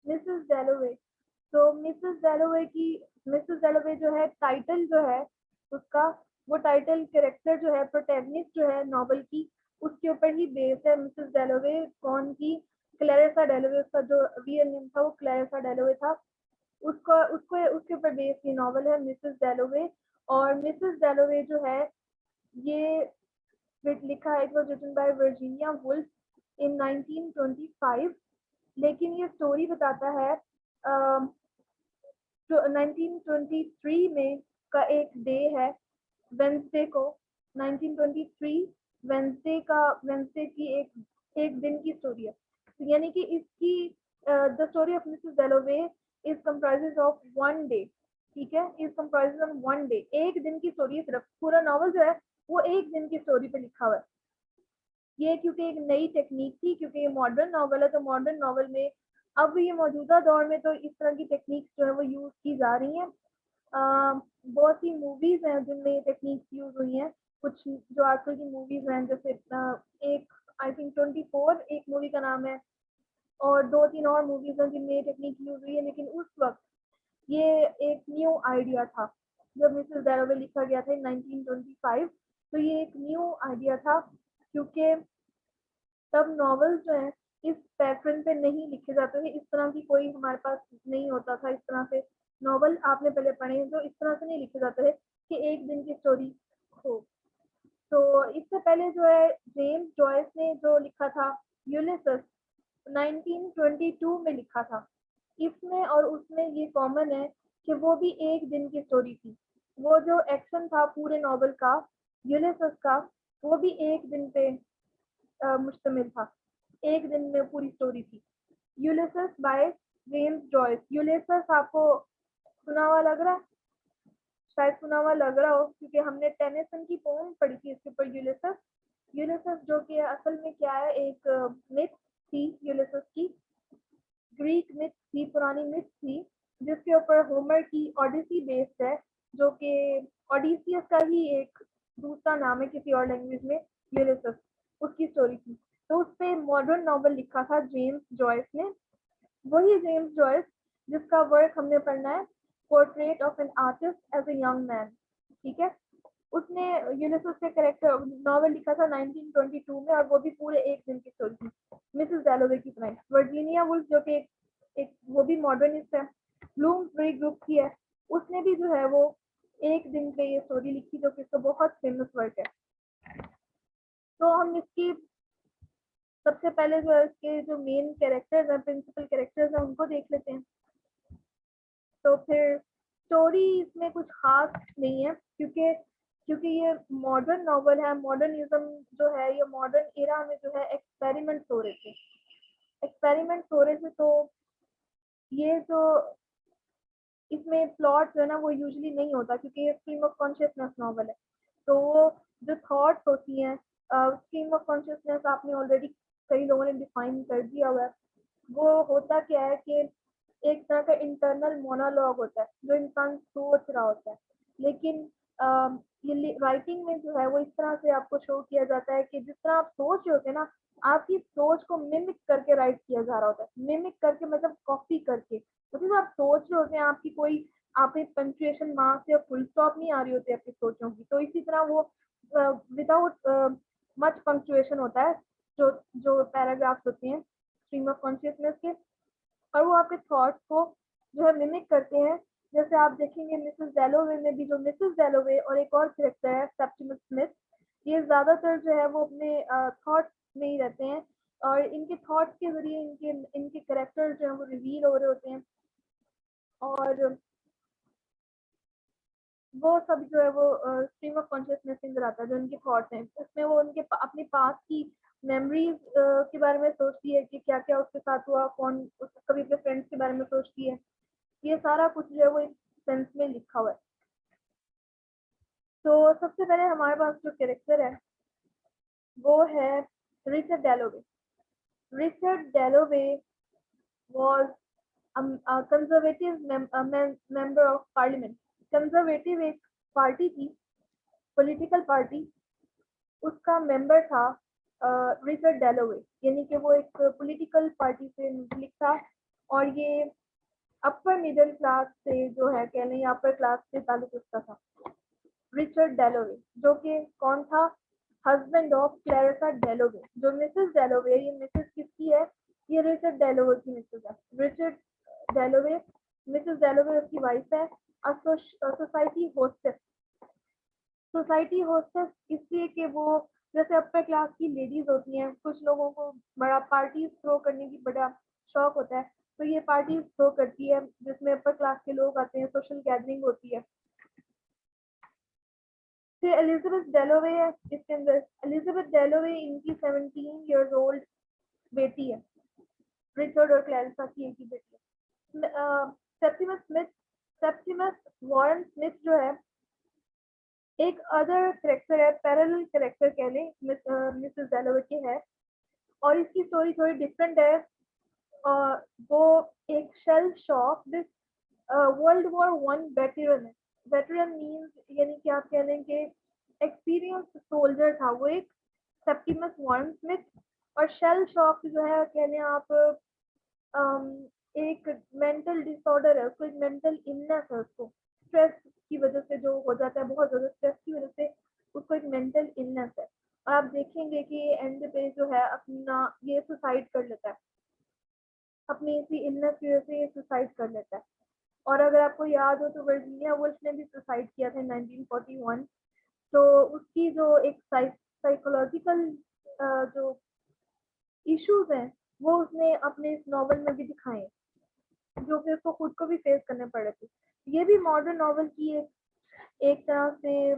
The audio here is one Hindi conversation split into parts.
मिसेस डैलोवे। तो मिसेस डैलोवे जो है टाइटल जो है उसका, वो टाइटल कैरेक्टर जो है प्रोटैगनिस्ट जो है नॉवल की, उसके ऊपर ही बेस्ड है। मिसेस डैलोवे कौन की? क्लैरिसा डैलोवे, उसका जो रियल नेम था वो क्लैरिसा डैलोवे था। उसका उसको उसके ऊपर बेस्ड ये नॉवल है मिसेस डैलोवे। और मिसेस डैलोवे जो है ये लिखा है, it was written by Virginia Woolf in 1925। लेकिन ये स्टोरी बताता है जो 1923 में का एक डे है, वेंसडे को। 1923 वेंसडे की एक एक दिन की स्टोरी है। तो यानी कि इसकी the story of Mrs डेलोवे is comprises of one day. ठीक है, is comprises of one day, एक दिन की स्टोरी है। सिर्फ पूरा नॉवल जो है वो एक दिन की स्टोरी पे लिखा हुआ है। ये क्योंकि एक नई टेक्निक थी, क्योंकि ये मॉडर्न नॉवल है, तो मॉडर्न नॉवल में अब ये मौजूदा दौर में तो इस तरह की टेक्निक्स जो है वो यूज की जा रही हैं। बहुत सी मूवीज हैं जिनमें ये टेक्निक्स यूज हुई हैं। कुछ जो आजकल की मूवीज हैं, जैसे एक आई थिंक 24 एक मूवी का नाम है, और दो तीन और मूवीज हैं जिनमें ये टेक्निक यूज हुई है। लेकिन उस वक्त ये एक न्यू आइडिया था जब मिसेस डैलोवे लिखा गया था इन 1925। तो ये एक न्यू आइडिया था, क्योंकि तब नॉवेल्स जो हैं इस पैटर्न पे नहीं लिखे जाते थे। इस तरह की कोई हमारे पास नहीं होता था। इस तरह से नॉवल आपने पहले पढ़े हैं जो इस तरह से नहीं लिखे जाते थे कि एक दिन की स्टोरी हो। तो इससे पहले जो है जेम्स जॉयस ने जो लिखा था यूलिसस 1922 में लिखा था। इसमें और उसमें ये कॉमन है कि वो भी एक दिन की स्टोरी थी। वो जो एक्शन था पूरे नॉवल का, यूलिसस का, वो भी एक दिन पे मुश्तमिल था। एक दिन में पूरी स्टोरी थी। यूलिसस बाय जेम्स जॉयस। यूलिसस आपको सुना हुआ लग रहा है? शायद सुना हुआ लग रहा हो, क्योंकि हमने टेनिसन की पोम पढ़ी थी इसके ऊपर, यूलिसस। यूलिसस जो कि असल में क्या है, एक मिथ थी यूलिसस की। ग्रीक मिथ थी, पुरानी मिथ थी, जिसके ऊपर होमर की ओडिसी बेस्ड है, जो कि ओडिसियस का ही एक दूसरा नाम है किसी और लैंग्वेज में, यूलिसस उसकी स्टोरी थी। तो उस पर मॉडर्न नॉवल लिखा था जेम्स जॉयस ने। वही जेम्स जॉयस जिसका वर्क हमने पढ़ना है, portrait of an artist as a young man. ठीक है, उसने यूलिसस के कैरेक्टर नॉवल लिखा था 1922 में, और वो भी पूरे एक दिन की स्टोरी थी मिसेस डैलोवे की तरह। वर्जीनिया वुल्फ जो कि एक वो भी मॉडर्निस्ट है, ब्लूम्सबरी ग्रुप की है, उसने भी जो है वो एक दिन पे ये स्टोरी लिखी, जो कि इसका बहुत फेमस वर्क है। तो हम इसकी सबसे पहले जो है इसके जो मेन कैरेक्टर्स हैं, प्रिंसिपल कैरेक्टर्स हैं, उनको देख लेते हैं। तो फिर स्टोरी इसमें कुछ खास नहीं है, क्योंकि क्योंकि ये मॉडर्न नॉवल है। मॉडर्निज्म जो है, ये मॉडर्न एरा में जो है एक्सपेरिमेंट्स हो रहे थे। एक्सपेरिमेंट्स हो रहे थे, तो ये जो इसमें प्लॉट जो है ना वो यूजुअली नहीं होता, क्योंकि ये स्ट्रीम ऑफ कॉन्शियसनेस नॉवल है। तो वो जो थॉट्स होती हैं, स्ट्रीम ऑफ कॉन्शियसनेस आपने ऑलरेडी कई लोगों ने डिफाइन कर दिया हुआ है। वो होता क्या है कि एक तरह का इंटरनल मोनोलॉग होता है जो इंसान सोच रहा होता है। लेकिन ये राइटिंग में जो है वो इस तरह से आपको शो किया जाता है कि जिस तरह आप सोच रहे होते हैं ना, आपकी सोच को मिमिक करके राइट किया जा रहा होता है। मिमिक करके मतलब कॉपी करके, मतलब आप सोच रहे होते हैं, आपकी कोई आप पंक्चुएशन मार्क्स या फुल स्टॉप नहीं आ रही होती आपकी सोचों की, तो इसी तरह वो विदाउट मच पंक्चुएशन होता है जो जो पैराग्राफ्स होते हैं स्ट्रीम ऑफ कॉन्शियसनेस के, और वो आपके थॉट्स को जो है मिमिक करते हैं। जैसे आप देखेंगे मिसेस डैलोवे में भी, जो मिसेस डैलोवे और एक और कैरेक्टर है सेप्टिमस स्मिथ, ये ज्यादातर जो है वो अपने थॉट्स में ही रहते हैं, और इनके थॉट्स के जरिए इनके इनके कैरेक्टर जो है वो रिवील हो रहे होते हैं। और वो सब जो है वो स्ट्रीम ऑफ कॉन्शियसनेस से नजर आता है, जो उनके थॉट्स हैं उसमें वो उनके अपने पास्ट की मेमोरीज के बारे में सोचती है कि क्या क्या उसके साथ हुआ, कौन कभी अपने फ्रेंड्स के बारे में सोचती है। ये सारा कुछ जो है वो इस सेंस में लिखा हुआ है। तो सबसे पहले हमारे पास जो कैरेक्टर है वो है Richard डैलोवे। Richard डैलोवे was a conservative member of parliament. Conservative एक पार्टी थी, पॉलिटिकल पार्टी, उसका मेंबर था रिचर्ड डैलोवे। यानी कि वो एक पॉलिटिकल पार्टी से मुंसलिक था, और ये अपर मिडिल क्लास से जो है कह लें अपर क्लास से ताल्लुक उसका था। रिचर्ड डेलोवे जो कि कौन था, हस्बैंड ऑफ क्लैरिसा डेलोवे। जो मिसेस डेलोवे, ये मिसेस किसकी है, ये रिचर्ड डेलोवे की मिसेस है। रिचर्ड डेलोवे, मिसेस डेलोवे उसकी वाइफ है। सोसाइटी होस्टेस, सोसाइटी होस्टेस इसलिए कि वो जैसे अपर क्लास की लेडीज होती हैं, कुछ लोगों को बड़ा पार्टीज थ्रो करने की बड़ा शौक होता है, तो ये पार्टीज थ्रो करती है जिसमें अपर क्लास के लोग आते हैं, सोशल गैदरिंग होती है। फिर एलिजाबेथ डेलोवे है इसके अंदर। एलिजाबेथ डेलोवे इनकी 17 ईयर्स ओल्ड बेटी है, रिचर्ड और क्लैरिसा की एक ही बेटी है। Septimus Smith, Septimus Warren Smith जो है एक अदर करेक्टर है, पैरेलल करेक्टर कह लें मिसेस डेलोवे के है, और इसकी स्टोरी थोड़ी डिफरेंट है। वो एक shell shock world war 1 veteran है। वेटरन मीन्स यानी कि आप कह लें कि एक्सपीरियंस सोल्जर था वो एक, सेप्टिमस वॉरेन स्मिथ। और शेल शॉक जो है कह लें आप एक मेंटल डिसऑर्डर है उसको, एक मेंटल इलनेस है उसको, स्ट्रेस की वजह से जो हो जाता है, बहुत ज़्यादा स्ट्रेस की वजह से उसको एक मेंटल इलनेस है। और आप देखेंगे कि एंड पे जो है अपना ये सुसाइड कर लेता है, अपनी इसी इलनेस की वजह से ये सुसाइड कर लेता है। और अगर आपको याद हो तो वर्जीनिया वुल्फ ने भी सुसाइड किया था 1941। तो उसकी जो एक साइकोलॉजिकल जो इश्यूज हैं वो उसने अपने इस नॉवल में भी दिखाए हैं, जो कि उसको खुद को भी फेस करने पड़े थे। ये भी मॉडर्न नॉवल की एक तरह से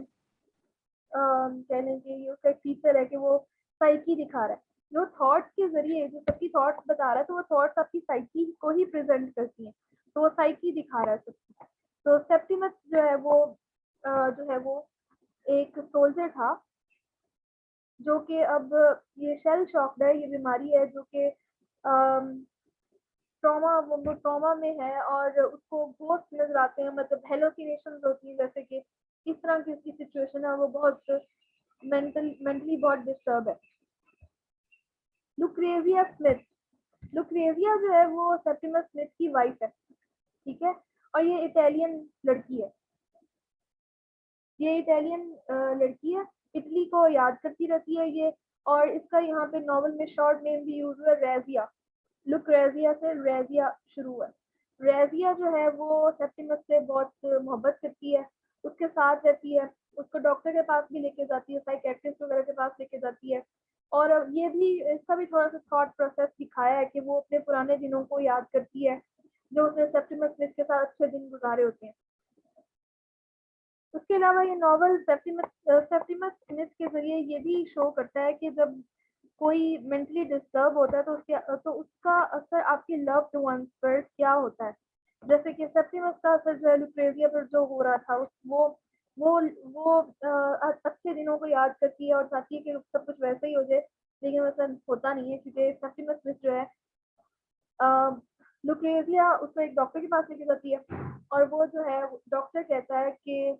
कह लें कि ये उसका एक फीचर है कि वो साइकी दिखा रहा है, जो थॉट्स के जरिए जो सबकी थॉट्स बता रहा है, तो वो थॉट्स आपकी साइकी को ही प्रेजेंट करती हैं, तो वो साइकी दिखा रहा है सबकी। तो सेप्टिमस जो है वो एक सोल्जर था जो कि अब ये शेल शॉक्ड है, ये बीमारी है जो कि ट्रॉमा, वो ट्रॉमा में है और उसको घोस्ट नजर आते हैं, मतलब हेलोसिनेशंस होती हैं, जैसे कि इस तरह की उसकी सिचुएशन है, वो बहुत मेंटली बहुत डिस्टर्ब है। लुक्रेविया स्मिथ, लुक्रेविया जो है वो सेप्टिमस स्मिथ की वाइफ है, ठीक है, और ये इटालियन लड़की है, ये इटालियन लड़की है, इटली को याद करती रहती है ये। और इसका यहाँ पे नॉवल में शॉर्ट नेम भी यूज हुआ, रेजिया। लुक्रेजिया से रेजिया शुरू है। रेजिया जो है वो सेप्टिमस से बहुत मोहब्बत करती है, उसके साथ रहती है, उसको डॉक्टर के पास भी लेके जाती है, साइकेट्रिस्ट वगैरह के पास लेके जाती है। और ये भी इसका भी थोड़ा सा थॉट प्रोसेस दिखाया है कि वो अपने पुराने दिनों को याद करती है जो उसने सेप्टिमस स्मिथ के साथ अच्छे दिन गुजारे होते हैं। उसके अलावा ये नॉवल सेप्टिमस स्मिथ के जरिए ये भी शो करता है कि जब कोई मेंटली डिस्टर्ब होता है तो उसका असर आपके लव्ड वंस पर क्या होता है। जैसे कि सेप्टिमस का असर जो है लुक्रेजिया पर जो हो रहा था, वो अच्छे दिनों को याद करती है और चाहती है कि सब कुछ वैसे ही हो जाए, लेकिन वैसा होता नहीं है, क्योंकि सेप्टिमस स्मिथ जो है लुक्रेजिया उसको एक डॉक्टर के पास लेके जाती है, और वो जो है डॉक्टर कहता है कि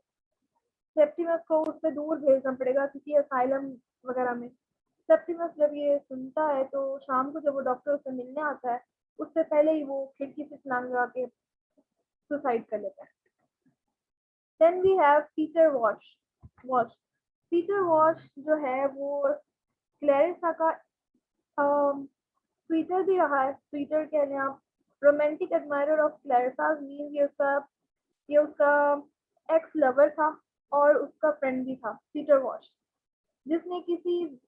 सेप्टिमस को उससे दूर भेजना पड़ेगा किसी असाइलम वगैरह में। सेप्टिमस जब ये सुनता है तो शाम को जब वो डॉक्टर उससे मिलने आता है, उससे पहले ही वो खिड़की से छलांग लगा के सुसाइड कर लेता है। Then we have Peter Walsh. Walsh Peter Walsh जो है वो क्लैरिसा का ट्विटर भी रहा है, ट्विटर कह लें आप, romantic admirer of Clarissa mean ये उसका एक्स लवर था और उसका फ्रेंड भी था पीटर वॉश, जिसने किसी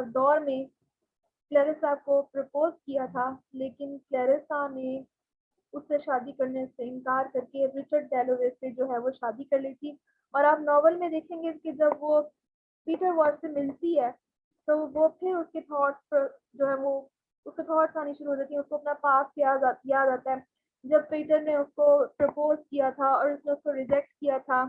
दौर में क्लैरिसा को प्रपोज किया था, लेकिन क्लैरिसा ने उससे शादी करने से इनकार करके रिचर्ड डेलोवे से जो है वो शादी कर ली थी। और आप नॉवल में देखेंगे कि जब वो पीटर वॉश से मिलती है तो वो फिर उसके थॉट्स जो है वो उसके थॉट्स आने शुरू हो जाती हैं, उसको अपना पास्ट याद आता है, जब पीटर ने उसको प्रपोज किया था और उसने उसको रिजेक्ट किया था।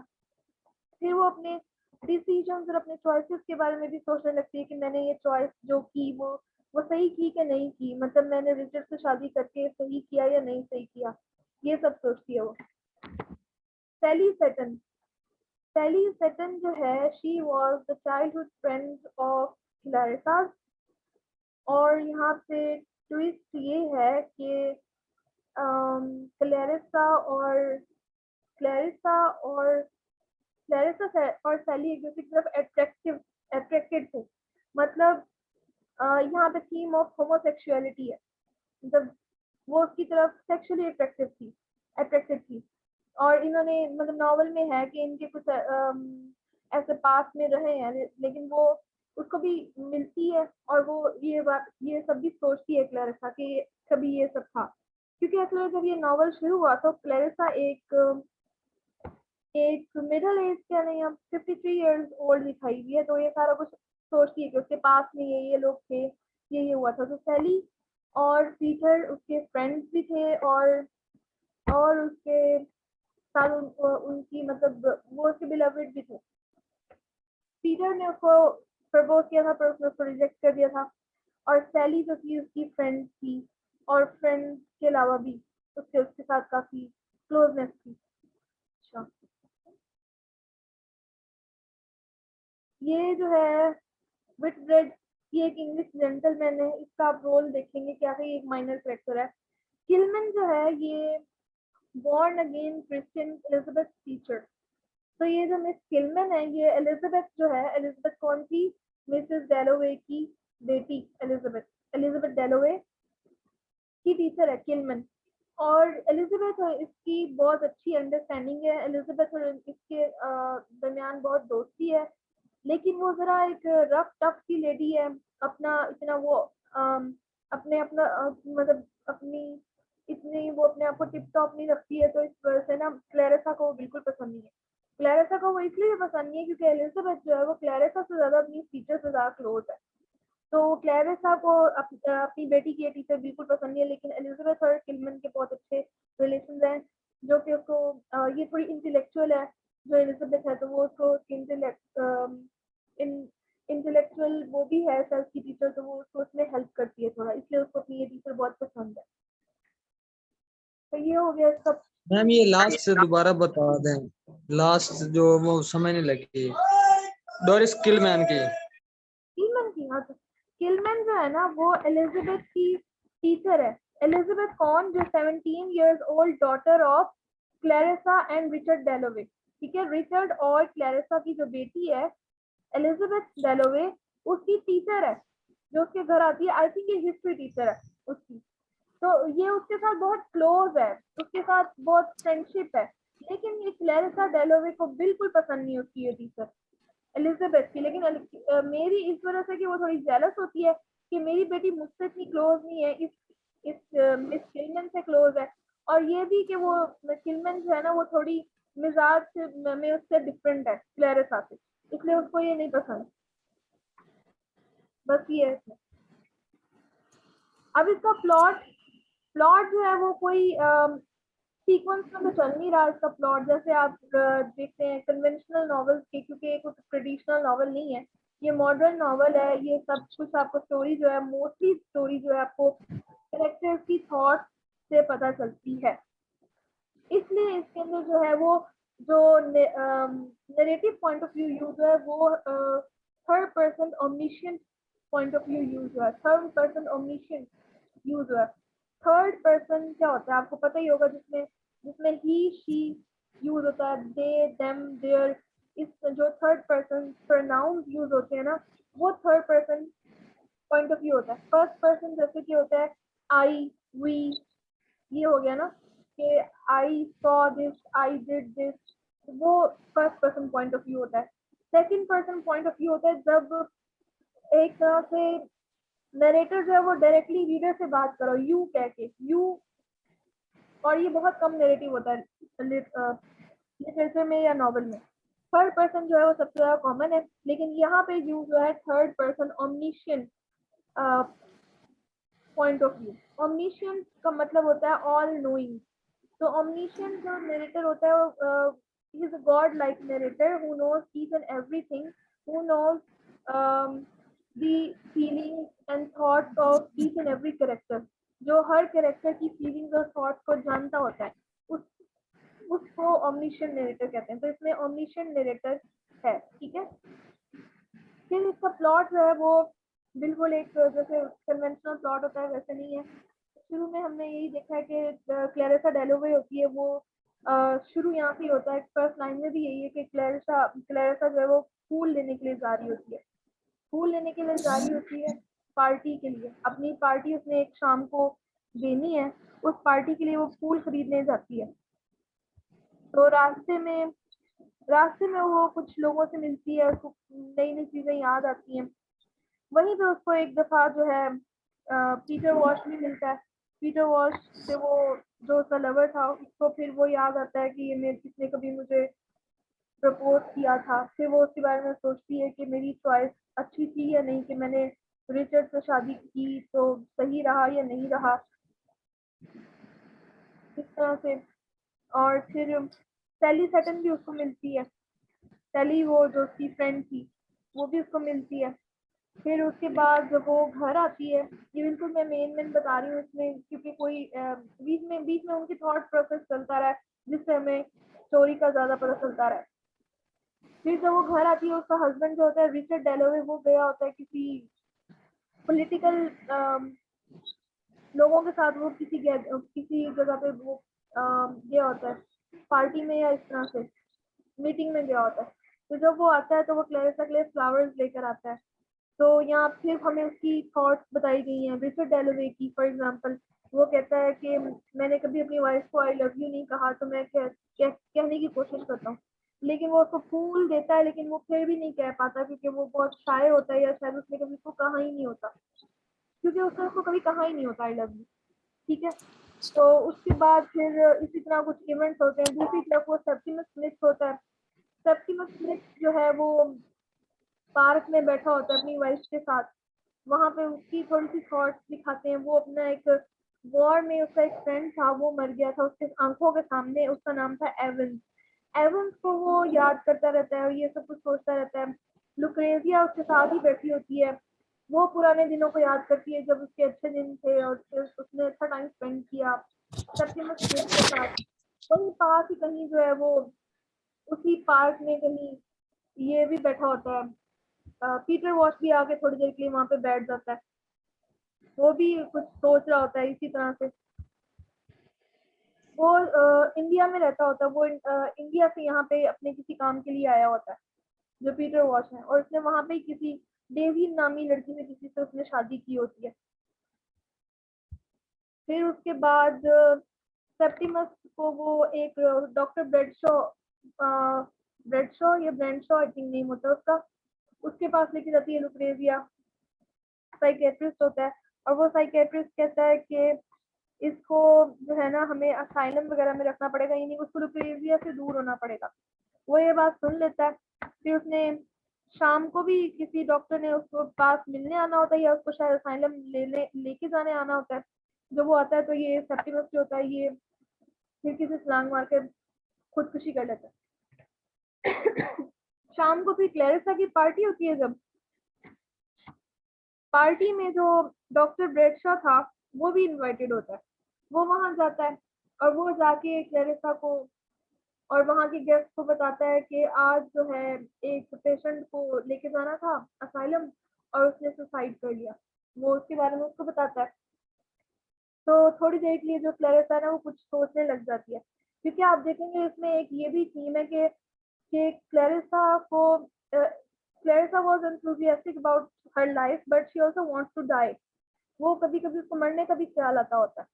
फिर वो अपने डिसीजंस और अपने चॉइसेस के बारे में भी सोचने लगती है कि मैंने ये चॉइस जो की वो सही की कि नहीं की, मतलब मैंने रिचर्ड से शादी करके सही किया या नहीं सही किया, ये सब सोचती है वो। सैली सेटन, सैली सेटन जो है she was the childhood friend of Clarissa. और यहाँ पे ट्विस्ट ये है कि क्लैरिसा और क्लैरिसा और और सैली एक दूसरे की तरफ अट्रैक्टेड थे। मतलब यहाँ पे थीम ऑफ होमोसेक्सुअलिटी है, मतलब वो उसकी तरफ सेक्सुअली अट्रैक्टेड थी। और इन्होंने मतलब नॉवल में है कि इनके कुछ ऐसे पास में रहे हैं, लेकिन वो उसको भी मिलती है और वो ये सब भी सोचती है क्लैरिसा कि कभी ये सब था। क्योंकि असल जब ये नॉवल शुरू हुआ तो क्लैरिसा एक मिडिल एज क्या नहीं, अब 53 इयर्स ओल्ड दिखाई हुई है, तो ये सारा कुछ सोचती है कि उसके पास में ये लोग थे, ये हुआ था। तो सैली और पीटर उसके फ्रेंड्स भी थे और उसके साथ उनकी मतलब वो उसके बिलवेड भी थे। पीटर ने उसको प्रपोज किया था पर उसने उसको रिजेक्ट कर दिया था। और सैली जो थी उसकी फ्रेंड थी और फ्रेंड के अलावा भी उसके साथ काफी क्लोजनेस थी। अच्छा, ये जो है विटब्रेड, ये एक इंग्लिश जेंटलमैन है, इसका आप रोल देखेंगे क्या है, ये एक माइनर कैरेक्टर है। किलमैन जो है ये born again Christian Elizabeth teacher. तो ये जो मिस किलमैन है ये एलिजाबेथ जो है, एलिजाबेथ कौन थी, मिसेस डैलोवे की बेटी एलिजाबेथ एलिजाबेथ डैलोवे की टीचर है किलमैन। और एलिजाबेथ और इसकी बहुत अच्छी अंडरस्टैंडिंग है, एलिजाबेथ और इसके दरमियान बहुत दोस्ती है। लेकिन वो जरा एक रफ टफ सी लेडी है, अपना इतना वो अपने अपना मतलब अपनी इतनी वो अपने आप को टिप टॉप नहीं रखती है, तो इस वजह से ना क्लैरिसा को वो बिल्कुल पसंद नहीं है। क्लैरिसा को वो इसलिए पसंद नहीं है क्योंकि एलिजाबेथ जो है वो क्लैरिसा से ज्यादा अपनी टीचर से ज्यादा क्लोज है। तो क्लैरिसा को अपनी बेटी की ये टीचर बिल्कुल पसंद नहीं है, लेकिन एलिजाबेथ और किलमैन के बहुत अच्छे रिलेशन हैं, जो कि उसको ये थोड़ी इंटेलेक्चुअल है जो एलिजाबेथ है, तो वो उसको इंटेलेक्चुअल वो भी है सेल्फ की टीचर, तो वो उसको उसमें हेल्प करती है थोड़ा, इसलिए उसको अपनी ये टीचर बहुत पसंद है। तो ये हो गया इसका। मैम ये लास्ट से दोबारा बता दें, लास्ट जो वो समझ नहीं लगी, डोरिस किलमैन की। किलमैन की, हाँ, तो किलमैन जो है ना वो एलिजाबेथ की टीचर है। एलिजाबेथ कौन, जो 17 years old daughter of Clarissa and Richard डेलोवे, ठीक है, रिचर्ड और क्लैरिसा की जो बेटी है एलिजाबेथ डेलोवे, उसकी टीचर है, जो उसके घर आती है। आई थिंक ये हिस्ट्री टीचर है उसकी। तो ये उसके साथ बहुत क्लोज है, उसके साथ बहुत फ्रेंडशिप है। लेकिन ये क्लैरिसा डेलोवे को बिल्कुल पसंद नहीं उसकी ये टीचर एलिजाबेथ की। लेकिन मेरी इस वजह से कि वो थोड़ी जेलस होती है कि मेरी बेटी मुझसे इतनी क्लोज नहीं है, इस मिस किलमैन से क्लोज है। और ये भी कि वो किलमैन जो है ना वो थोड़ी मिजाज में उससे डिफरेंट है क्लैरिसा से, इसलिए उसको ये नहीं पसंद। बस ये है। अब इसका प्लॉट जो है वो कोई सीक्वेंस में तो चल नहीं रहा इसका प्लॉट, जैसे आप देखते हैं कन्वेंशनल नॉवेल्स के, क्योंकि ये कुछ ट्रेडिशनल नॉवल नहीं है, ये मॉडर्न नॉवल है। ये सब कुछ आपको स्टोरी जो है, मोस्टली स्टोरी जो है आपको कैरेक्टर्स की थॉट से पता चलती है। इसलिए इसके अंदर जो है वो जो narrative point of view use है वो third person omniscient point of view use हुआ है, थर्ड पर्सन ओमनिशिएंट यूज हुआ है। थर्ड पर्सन क्या होता है आपको पता ही होगा, जिसमें जिसमें ही शी यूज होता है, दे देम देयर। इस जो थर्ड पर्सन प्रोनाउन यूज होते हैं ना, वो third person point of view होता है। फर्स्ट पर्सन जैसे कि होता है आई, वी, ये हो गया ना कि I saw this, I did this, वो first person point of view होता है। Second person point of view होता है जब एक तरह से नरेटर जो है वो डायरेक्टली रीडर से बात करो, यू कह के, यू। और ये बहुत कम नरेटिव होता है लिटरेचर में या नॉवल में। थर्ड पर्सन जो है वो सबसे ज्यादा कॉमन है, लेकिन यहाँ पे यूज हुआ है third person omniscient point of view. Omniscient का मतलब होता है ऑल नोइंग। तो omniscient जो narrator होता है वो he is a god like narrator who knows each and everything, who knows the feelings and thoughts of each and every character, जो हर character की feelings और thoughts को जानता होता है, उस उसको omniscient narrator कहते हैं। तो इसमें omniscient narrator है, ठीक है। फिर इसका प्लॉट जो है वो बिल्कुल एक जैसे कन्वेंशनल प्लॉट होता है वैसे नहीं है। शुरू में हमने यही देखा है कि क्लैरिसा डेलोवे होती है, वो शुरू यहाँ से ही होता है। फर्स्ट लाइन में भी यही है कि क्लैरिसा जो है वो फूल लेने के लिए जा रही होती है, फूल लेने के लिए जा रही होती है पार्टी के लिए। अपनी पार्टी उसने एक शाम को देनी है, उस पार्टी के लिए वो फूल खरीदने जाती है। तो रास्ते में वो कुछ लोगों से मिलती है, उसको नई नई चीजें याद आती हैं। वहीं पे उसको एक दफा जो है पीटर वॉश भी मिलता है। पीटर वॉश से वो जो उसका लवर था, उसको फिर वो याद आता है कि ये मेरे किसने कभी मुझे प्रपोज किया था। फिर वो उसके बारे में सोचती है कि मेरी चॉइस अच्छी थी या नहीं, कि मैंने रिचर्ड से शादी की तो सही रहा या नहीं रहा, इस तरह से। और फिर सैली सटन भी उसको मिलती है, सैली वो जो उसकी फ्रेंड थी वो भी उसको मिलती है। फिर उसके बाद जब वो घर आती है, ये बिल्कुल मैं मेन बता रही हूँ इसमें, क्योंकि कोई बीच में उनकी थॉट प्रोसेस चलता रहा है, जिससे हमें स्टोरी का ज्यादा पता चलता रहा है। फिर जब वो घर आती है, उसका हस्बैंड जो होता है रिचर्ड डेलोवे, वो गया होता है किसी पॉलिटिकल लोगों के साथ, वो किसी जगह पे वो गया होता है पार्टी में या इस तरह से मीटिंग में गया होता है। तो जब वो आता है तो वो क्लैरिसा के लिए फ्लावर्स लेकर आता है। तो यहाँ फिर हमें उसकी थॉट्स बताई गई हैं रिचर्ड डेलोवे की। फॉर एग्जांपल, वो कहता है कि मैंने कभी अपनी वाइफ को आई लव यू नहीं कहा, तो मैं कहने की कोशिश करता हूँ। लेकिन वो उसको फूल देता है, लेकिन वो फिर भी नहीं कह पाता, क्योंकि वो बहुत शाय होता है, या शायद उसने कभी उसको कहा ही नहीं होता, क्योंकि उसने उसको कभी कहा ही नहीं होता आई लव यू। ठीक है। तो उसके बाद फिर इसी तरह कुछ इवेंट्स होते हैं। दूसरी तरफ वो सेप्टिमस स्मिथ होता है। सेप्टिमस स्मिथ जो है वो पार्क में बैठा होता है अपनी वाइफ के साथ। वहां पे उसकी थोड़ी सी थॉट्स दिखाते हैं। वो अपना एक वॉर में उसका एक फ्रेंड था, वो मर गया था उसके आंखों के सामने, उसका नाम था एवंस। एवंस को वो याद करता रहता है और ये सब कुछ सोचता रहता है। लुक्रेजिया उसके साथ ही बैठी होती है, वो पुराने दिनों को याद करती है जब उसके अच्छे दिन थे और उसने अच्छा टाइम स्पेंड किया सेप्टिमस स्मिथ के साथ। वहीं पास ही कहीं जो है वो उसी पार्क में कहीं ये भी बैठा होता है, पीटर वॉश भी आके थोड़ी देर के लिए वहां पे बैठ जाता है। वो भी कुछ सोच रहा होता है इसी तरह से। वो इंडिया में रहता होता है, वो इंडिया से यहाँ पे अपने किसी काम के लिए आया होता है, जो पीटर वॉश है, और उसने वहां पे किसी डेजी नामी लड़की से किसी से उसने शादी की होती है। फिर उसके बाद सेप्टिमस को वो एक डॉक्टर ब्रेडशॉ या ब्रेंडशॉ आई थिंक नेम होता है उसका, उसके पास लेके जाती है लुक्रेजिया। साइकेट्रिस्ट होता है, और वो साइकेट्रिस्ट कहता है कि इसको जो है ना हमें असाइलम वगैरह में रखना पड़ेगा, यानी उसको लुक्रेजिया से दूर होना पड़ेगा। वो ये बात सुन लेता है। फिर उसने शाम को भी किसी डॉक्टर ने उसको पास मिलने आना होता है, या उसको शायद असाइलम लेके जाने आना होता है। जब वो आता है तो ये सेप्टिमस जो होता है ये खिड़की से छलांग मार के खुदकुशी कर लेता है। शाम को फिर क्लैरिसा की पार्टी होती है। जब पार्टी में जो डॉक्टर ब्रेडशॉ था वो भी इनवाइटेड होता है, वो वहां जाता है और वो जाके क्लैरिसा को और वहां के गेस्ट को बताता है कि आज जो है एक पेशेंट को लेके जाना था असाइलम और उसने सुसाइड कर लिया। वो उसके बारे में उसको बताता है। तो थोड़ी देर के लिए जो क्लैरिसा है ना वो कुछ सोचने लग जाती है, क्योंकि आप देखेंगे इसमें एक ये भी थीम है कि Clarissa was enthusiastic about her life but she also wants to die. वो कभी कभी उसको मरने का भी ख्याल आता होता है,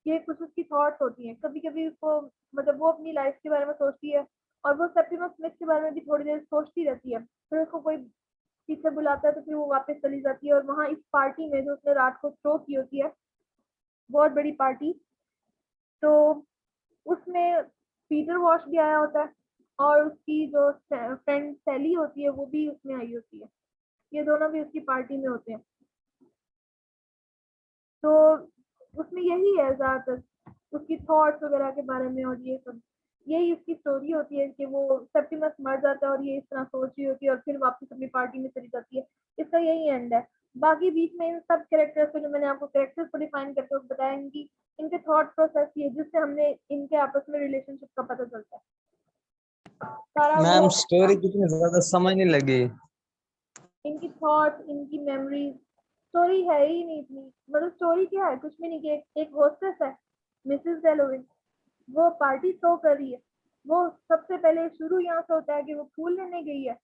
ये कुछ उसकी थॉट्स होती हैं। कभी कभी उसको मतलब वो अपनी लाइफ के बारे में सोचती है, और वो सेप्टिमस स्मिथ के बारे में भी थोड़ी देर सोचती रहती है। फिर उसको कोई पीछे बुलाता है तो फिर वो वापस चली जाती है, और वहाँ इस पार्टी में जो उसने रात को थ्रो की होती है, बहुत बड़ी पार्टी, तो उसमें पीटर वॉश भी आया होता है, और उसकी जो फ्रेंड सैली होती है वो भी उसमें आई होती है। ये दोनों भी उसकी पार्टी में होते हैं। तो उसमें यही है ज्यादातर उसकी थॉट्स वगैरह के बारे में, और ये सब यही इसकी स्टोरी होती है कि वो सेप्टिमस मर जाता है और ये इस तरह सोच रही होती है और फिर वापस अपनी पार्टी में चली जाती है। इसका यही एंड है। बाकी बीच में इन सब कैरेक्टर्स को, जो मैंने आपको कैरेक्टर्स को डिफाइन करके बताया, इनके थॉट प्रोसेस ये जिससे हमने इनके आपस में रिलेशनशिप का पता चलता है सारा मैम वो स्टोरी कितनी ज्यादा समझ नहीं लगी। इनकी थॉट्स, इनकी मेमोरीज, स्टोरी है ही नहीं इतनी, मतलब स्टोरी क्या है, कुछ भी नहीं, कि एक होस्टेस है मिसेस डेलोवे, वो पार्टी थ्रो कर रही है। वो सबसे पहले शुरू यहाँ से होता है कि वो फूल लेने गई है,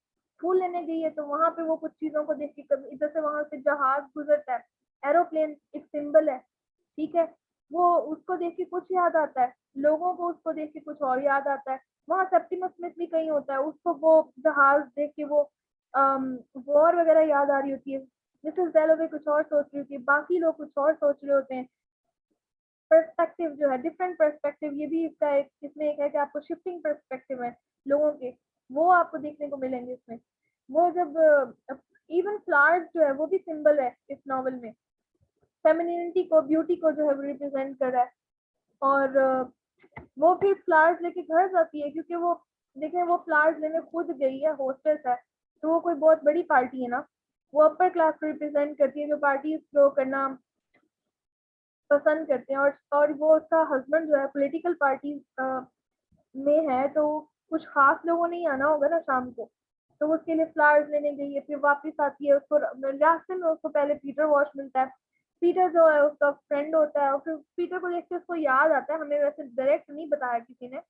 फूल लेने गई है तो वहां पे वो कुछ चीजों को देख के, कभी इधर से वहां से जहाज गुजरता है, एरोप्लेन एक सिंबल है, ठीक है, वो उसको देख के कुछ याद आता है, लोगों को उसको देख के कुछ और याद आता है। वहाँ सेप्टिमस स्मिथ भी कहीं होता है, उसको वो जहाज देख के वो वॉर वगैरह याद आ रही होती है। मिसेस डेलोवे कुछ और सोच रही होती है, बाकी लोग कुछ और सोच रहे होते हैं। पर्सपेक्टिव जो है, डिफरेंट पर्सपेक्टिव, ये भी इसका एक, इसमें एक है कि आपको शिफ्टिंग पर्सपेक्टिव है लोगों के, वो आपको देखने को मिलेंगे इसमें। वो जब इवन फ्लावर्स जो है वो भी सिंबल है इस नॉवल में, फेमिनिटी को, ब्यूटी को जो है वो रिप्रेजेंट कर रहा है। और वो फिर फ्लावर्स लेके घर जाती है, क्योंकि वो देखें वो फ्लावर्स लेने खुद गई है, हॉस्टेस है, तो वो कोई बहुत बड़ी पार्टी है ना, वो अपर क्लास को रिप्रेजेंट करती है जो पार्टी थ्रो करना पसंद करते हैं। और वो उसका हस्बैंड जो है पॉलिटिकल पार्टी में है, तो कुछ खास लोगों ने ही आना होगा ना शाम को, तो वो उसके लिए फ्लावर्स लेने गई है, फिर वापस आती है, उसको रास्ते में उसको पहले पीटर वॉश मिलता है। पीटर जो है उसका फ्रेंड होता है, और फिर पीटर को देख के उसको याद आता है, हमें वैसे डायरेक्ट नहीं बताया किसी ने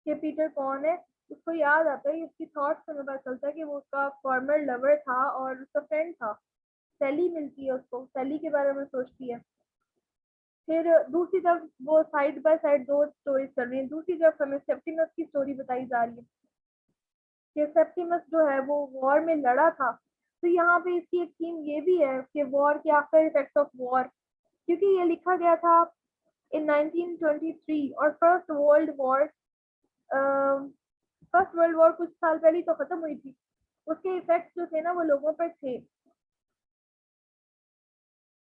कि पीटर कौन है, उसको याद आता है, इसकी थॉट्स से हमें पता चलता है कि वो उसका फॉर्मर लवर था और उसका फ्रेंड था। सैली मिलती है उसको, सैली के बारे में सोचती है। फिर दूसरी तरफ वो साइड बाय साइड दो स्टोरीज चल रही है, दूसरी तरफ हमें सेप्टिमस की स्टोरी बताई जा रही है कि सेप्टिमस जो है वो वॉर में लड़ा था। तो यहाँ पे इसकी एक थीम ये भी है कि वॉर के आफ्टर इफेक्ट्स ऑफ वॉर, क्योंकि ये लिखा गया था इन 1923 और फर्स्ट वर्ल्ड वॉर कुछ साल पहले तो खत्म हुई थी, उसके इफेक्ट्स जो थे ना वो लोगों पर थे।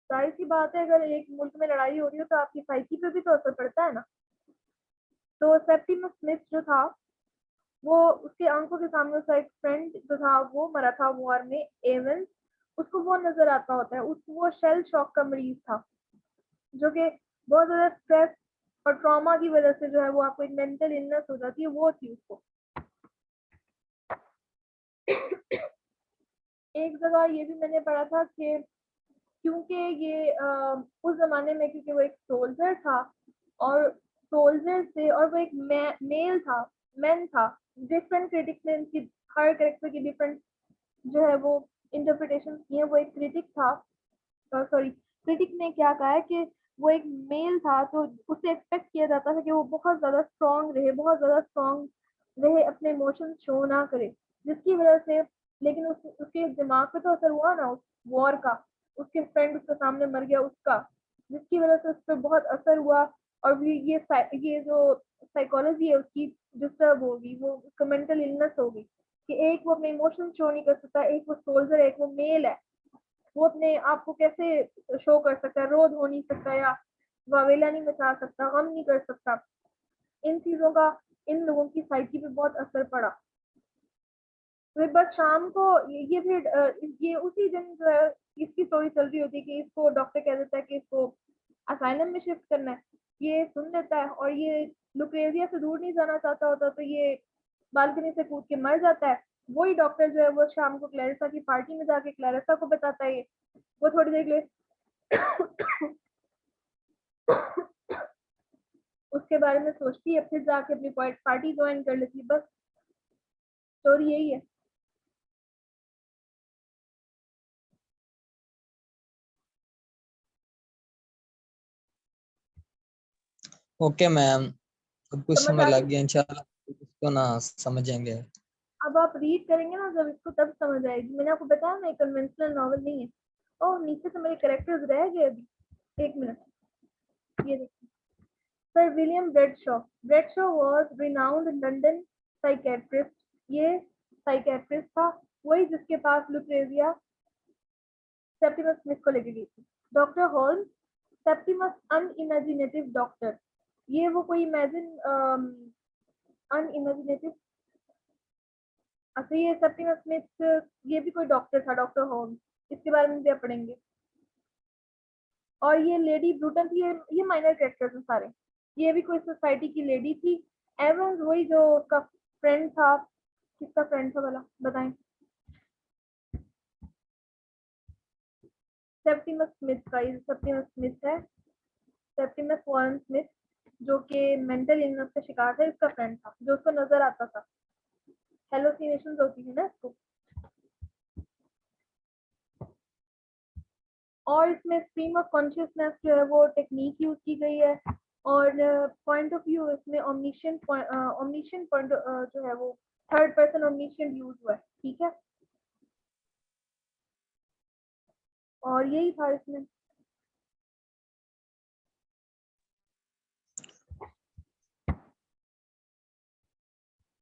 जाहिर सी बात है, अगर एक मुल्क में लड़ाई हो रही हो तो आपकी साइकी पे भी तो असर पड़ता है ना। तो सेप्टिमस स्मिथ जो था, वो उसके आंखों के सामने उसका एक फ्रेंड जो था वो मरा था वॉर में, एवंस, उसको वो नजर आता होता है, उस वो शेल शॉक का मरीज था, जो कि बहुत ज्यादा स्ट्रेस और ट्रॉमा की वजह से जो है वो आपको एक मेंटल इलनेस हो जाती है, वो थी उसको। एक जगह ये भी मैंने पढ़ा था कि क्योंकि ये उस जमाने में, क्योंकि वो एक सोल्जर था और सोल्जर से, और वो एक मेल था, मैन था, डिफरेंट क्रिटिक्स ने इनकी हर कैरेक्टर की डिफरेंट जो है वो इंटरप्रिटेशन की है। वो एक क्रिटिक था, सॉरी, क्रिटिक ने क्या कहा है कि वो एक मेल था, तो उससे एक्सपेक्ट किया जाता था कि वो बहुत ज्यादा स्ट्रांग रहे, बहुत ज्यादा स्ट्रांग रहे, अपने इमोशंस शो ना करे, जिसकी वजह से, लेकिन उसके दिमाग पे तो असर हुआ ना उस वॉर का, उसके फ्रेंड उसके सामने मर गया उसका, जिसकी वजह से उस पर बहुत असर हुआ। और ये जो साइकोलॉजी है उसकी डिस्टर्ब होगी, वो उसको मेंटल इलनेस होगी कि एक वो अपने इमोशंस शो नहीं कर सकता, एक वो सोल्जर है, एक वो मेल है, वो अपने आप को कैसे शो कर सकता है, रोध हो नहीं सकता, या वावेला नहीं मचा सकता, गम नहीं कर सकता। इन चीजों का इन लोगों की साइकी पे बहुत असर पड़ा। फिर बस शाम को ये फिर ये उसी दिन जो है इसकी स्टोरी चल रही होती है कि इसको डॉक्टर कह देता है कि इसको असाइलम में शिफ्ट करना है, ये सुन लेता है, और ये लुक्रेजिया से दूर नहीं जाना चाहता होता, तो ये बालकनी से कूद के मर जाता है। वही डॉक्टर जो है वो शाम को क्लैरिसा की पार्टी में जाके क्लैरिसा को बताता है ये, वो थोड़ी देर के लिए उसके बारे में सोचती है, फिर जाके अपनी पार्टी ज्वाइन कर लेती है। बस स्टोरी यही है। ओके मैम, अब कुछ समझ समय आ लग गई? गया, इंशाल्लाह इसको ना समझेंगे। अब आप रीड करेंगे ना जब इसको, तब समझ आएगी। मैंने आपको बताया ना, कन्वेंशनल नॉवल नहीं है। ओह, नीचे से मेरे कैरेक्टर्स रह गए अभी, एक मिनट, ये देखिए। Sir William Bradshaw, Bradshaw was renowned London psychiatrist, ये साइकेट्रिस्ट था, वही जिसके पास लुक्रेजिया सेप्टिमस स्मिथ को लेके गई थी। Doctor hall, Septimus unimaginative doctor, ये वो कोई इमेजिन अनइमेजिनेटिव, अच्छा ये सेप्टिमस स्मिथ, ये भी कोई डॉक्टर था, डॉक्टर होम्स, इसके बारे में भी आप पढ़ेंगे। और ये लेडी ब्रूटन थी, ये माइनर कैरेक्टर्स हैं सारे। ये भी कोई सोसाइटी की लेडी थी। एवंस वही जो उसका फ्रेंड था, किसका फ्रेंड था भला बताएं। सेप्टिमस स्मिथ का, ये सेप्टिमस स्मिथ है, सेप्टिमस वॉरेन स्मिथ, जो कि मेंटल इलनेस का शिकार था, इसका फ्रेंड था, जो उसको नजर आता था, हेलोसिनेशन होती है ना इसको। और इसमें स्ट्रीम ऑफ कॉन्शियसनेस जो है वो टेक्निक यूज की गई है, और पॉइंट ऑफ व्यू इसमें ओमनिशिएंट पॉइंट जो है वो थर्ड पर्सन ओमनिशिएंट यूज हुआ है, ठीक है। और यही था इसमें।